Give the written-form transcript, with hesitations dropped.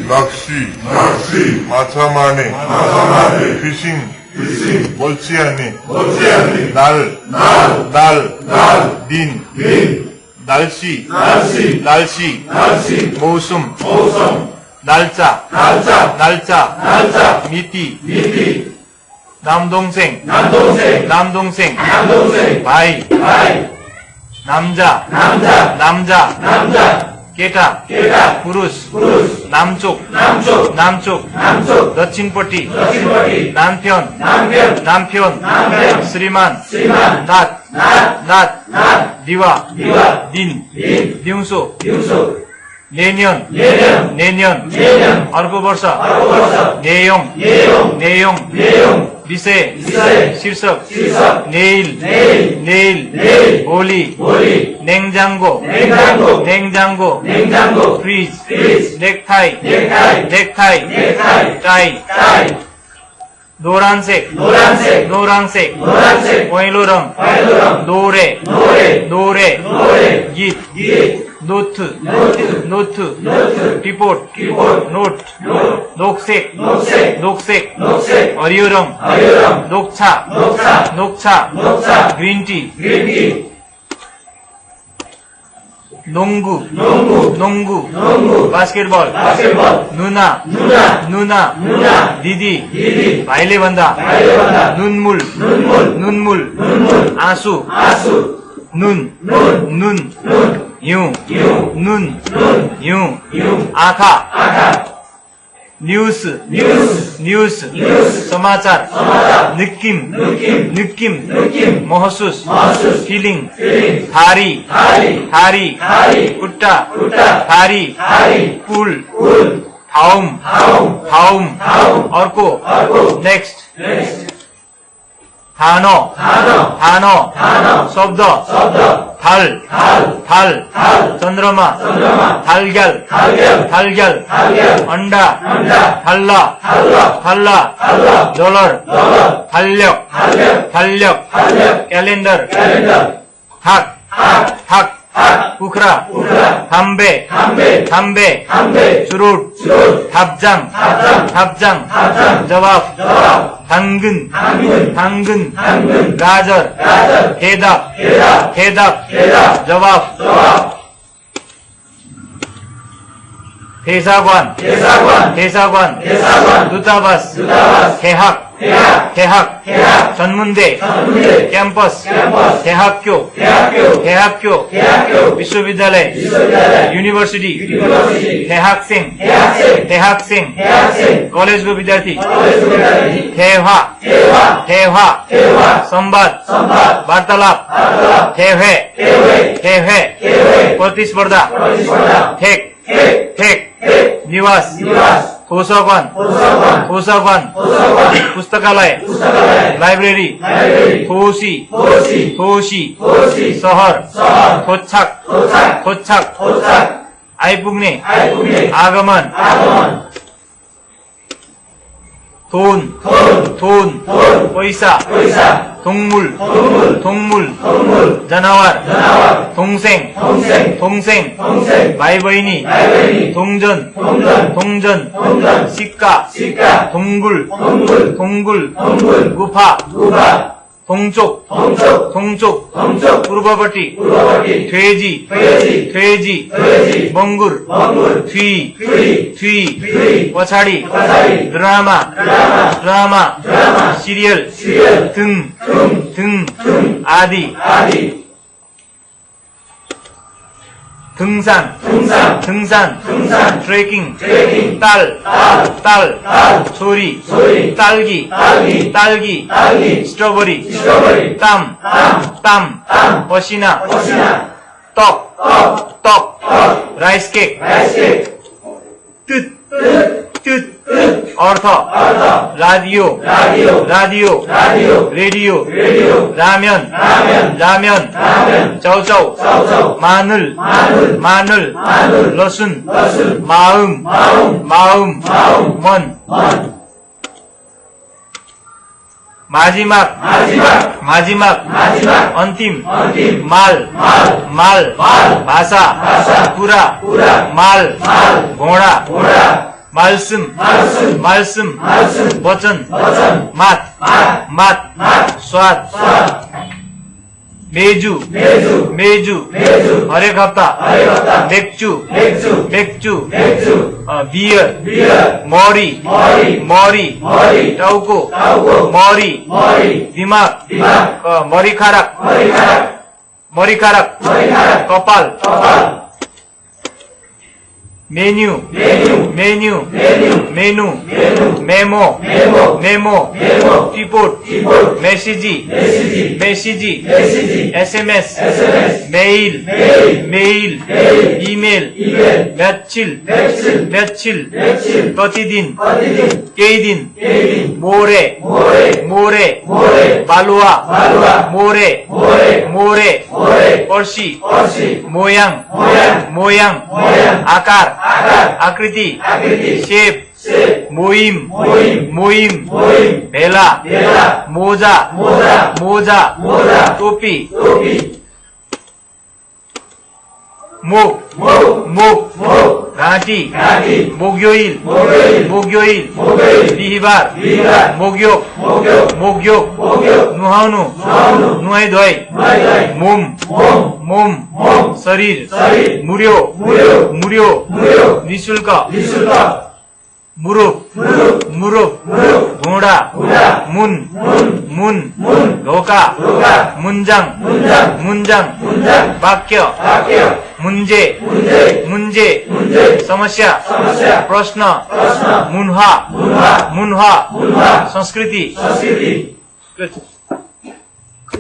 낚시, 마차마네, 피싱, 멀찌하네, 날씨, 모숨, 날짜, 미띠, 남동생, 바이, 남자, केटा, पुरुष, 남쪽, दक्षिणपट्टि, 남편, श्रीमान, नात, दिवा, दिन, दिउँसो, नेन्यन, अर्को वर्ष, नेयोङ, विषय, शीर्षक, नेल, होली, नेङजाङ्गो, फ्रिज, नेकथाई, टाई, दोरान्सेक, पहेँलो रङ, दोरे, गीत, नोट, टिपोट, नोट, दोक्सेक, हरियो रङ, दोक्छा, ग्रीन टी, नोंगु, बास्केटबल, नुना, दीदी, भाइले भन्दा, नुनमुल, आँसु, नुन, हिउँ, आँखा, न्यूज, समाचार, निक्किम, महसुस, फिलिङ, थारी, खुट्टा, थारी, पुल, थाउम, अर्को, नेक्स्ट, थानो, शब्द, थाल, चन्द्रमा, थालग्याल, अंडा, थाल्ला, डलर, थाल्यक, क्यालेन्डर, थाक, कुखुरा, थाम्बे, चुरुट, थाप्जाङ, जवाफ, थाङ्गन, गाजर, हेदाक, जवाफ, थेसागवान, दूतावास, हेहाक, चन्मुन्दे, क्याम्पस, हेहाक्यो, विश्वविद्यालय, युनिभर्सिटी, हेहाक्सेङ, कलेजको विद्यार्थी, थेवा, संवाद, वार्तालाप, थेवे, प्रतिस्पर्धा, ठेक, निवास, थोसकवान, पुस्तकालय, लाइब्रेरी, थोसी, सहर, थोच्छाक, आइपुग्ने, आगमन, थोन, पैसा, थुङ्मुल, जनावर, थोङसेङ, भाइ बहिनी, थोङजन, सिक्का, थुङ्गुल, गुफा, थोङचोक, पूर्वपट्टि, थ्वेजी, बङ्गुर, थुई, पछाडि, ड्रामा, सिरियल, थुङ, आदि, थुङसान, ट्रेकिङ, ताल, छोरी, ताल्गी, स्ट्रबेरी, ताम, पसिना, टक, राइस केक, तुत, अर्थ, रेडियो, राम्यन, चौचौ, मानुल, लसुन, माउम, मन, 마지막 अंतिम माल भाषा कुरा माल घोडा मालसुम वचन मात स्वाद मेजू हरेक हप्ता बेक्चु बियर मौरी टाउको मौरी दिमाग मरीखारक कपाल मेन्यू मेमो टिपोट मेसेजी एसएमएस मेल ईमेल 며칠 प्रतिदिन केही दिन मोरे बालुवा मोरे पर्सी मोयाङ आकार आकृति शेप मोहिम भेला मोजा टोपी मुख घाँटी मोग्योइल बिहिबार मोग्योक नुहाउनु नुहाई मोम शरीर मुर्यो निशुल्क मुरुप घोडा मुन ढोका मुन्जाङ वाक्य मुन्जे समस्या प्रश्न मुन्हा संस्कृति